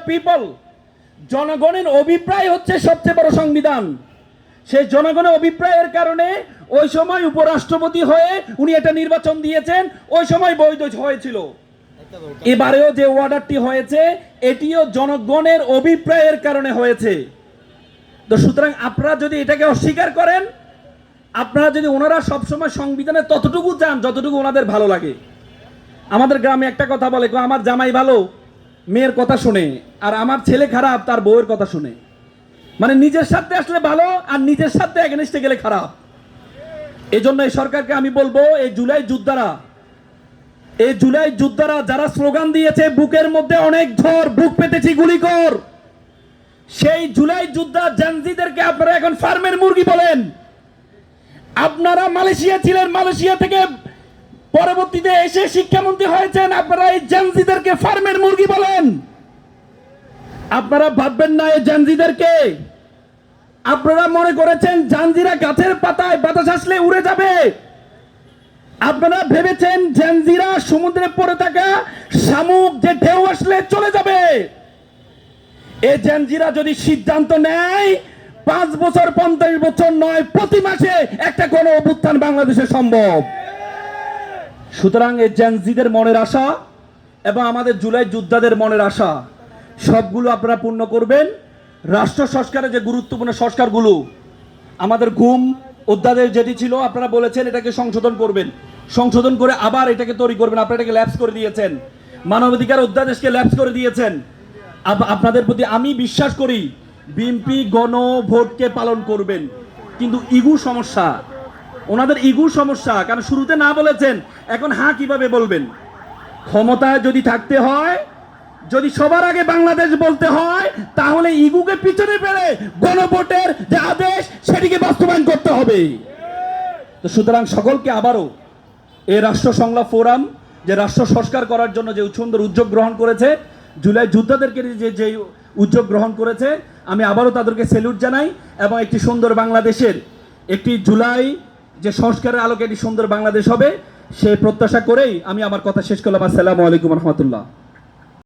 People, জনগণের অভিপ্রায় হচ্ছে সবচেয়ে বড় সংবিধান। সেই জনগণের অভিপ্রায়ের কারণে ওই সময় উপরাষ্ট্রপতি হয়ে উনি এটা নির্বাচন দিয়েছেন, ওই সময় বৈধ হয়েছিল। এবারেও যে অর্ডারটি হয়েছে এটিও জনগণের অভিপ্রায়ের কারণে হয়েছে। তো সুতরাং আপনারা যদি এটাকে অস্বীকার করেন, আপনারা যদি ওনারা সবসময় সংবিধানে ততটুকু চান যতটুকু ওনাদের ভালো লাগে। আমাদের গ্রামে একটা কথা বলে, আমার জামাই ভালো মেয়ের কথা শুনে, আর আমার ছেলে খারাপ তার বউয়ের কথা শুনে। মানে নিজের সাথে আসলে ভালো আর নিজের সাথে এগেনস্টে গেলে খারাপ। এই জন্য এই সরকারকে আমি বলবো, এই জুলাই যোদ্ধারা যারা স্লোগান দিয়েছে বুকের মধ্যে অনেক ঝড়, বুক পেতেছি গুলি কর, সেই জুলাই যোদ্ধা জানজিদেরকে আপনারা এখন ফার্মের মুরগি বলেন। আপনারা মালয়েশিয়া ছিলেন, মালয়েশিয়া থেকে পরবর্তীতে এসে শিক্ষামন্ত্রী হয়েছেন, আপনারা এই জানজিদেরকে ফার্মের মুরগি বলেন। আপনারা ভাববেন না এই জানজিদেরকে, আপনারা মনে করেছেন জানজিরা গাছের পাতায় বাতাস আসলে উড়ে যাবে। আপনারা ভেবেছেন জানজিরা সমুদ্রে পড়ে থাকা শামুক যে ঢেউ আসলে চলে যাবে। এই জানজিরা যদি সিদ্ধান্ত নেয় 5 বছর 50 বছর নয়, প্রতি মাসে একটা গণ অভ্যুত্থান বাংলাদেশে সম্ভব। সুতরাং এই জানজিদের মনের আশা এবং আমাদের জুলাই যোদ্ধাদের মনের আশা সবগুলো আপনারা পূর্ণ করবেন। রাষ্ট্র সংস্কারের যে গুরুত্বপূর্ণ সংস্কারগুলো, আমাদের গুম অধ্যাদেশ যেটি ছিল আপনারা বলেছেন এটাকে সংশোধন করবেন, সংশোধন করে আবার এটাকে তৈরি করবেন। আপনারা এটাকে ল্যাপস করে দিয়েছেন, মানবাধিকার অধ্যাদেশকে ল্যাপস করে দিয়েছেন। আপনাদের প্রতি আমি বিশ্বাস করি বিএনপি গণভোটকে পালন করবেন, কিন্তু ইগু সমস্যা, ওনাদের ইগু সমস্যা। কারণ শুরুতে না বলেছেন, এখন হ্যাঁ কিভাবে বলবেন? ক্ষমতায় যদি থাকতে হয়, যদি সবার আগে বাংলাদেশ বলতে হয়, তাহলে ইগুকে পিছনে ফেলে গণভোটের যে আদেশ সেটিকে বাস্তবায়ন করতে হবে। তো সুতরাং সকলকে আবারও এই রাষ্ট্র সংলাপ ফোরাম যে রাষ্ট্র সংস্কার করার জন্য যে সুন্দর উদ্যোগ গ্রহণ করেছে, জুলাই যোদ্ধাদেরকে যে উদ্যোগ গ্রহণ করেছে, আমি আবারও তাদেরকে স্যালুট জানাই এবং একটি সুন্দর বাংলাদেশের, একটি জুলাই যে সংস্কারের আলোকে একটি সুন্দর বাংলাদেশ হবে সেই প্রত্যাশা করেই আমি আমার কথা শেষ করলাম। আসসালামু আলাইকুম রহমতুল্লাহ।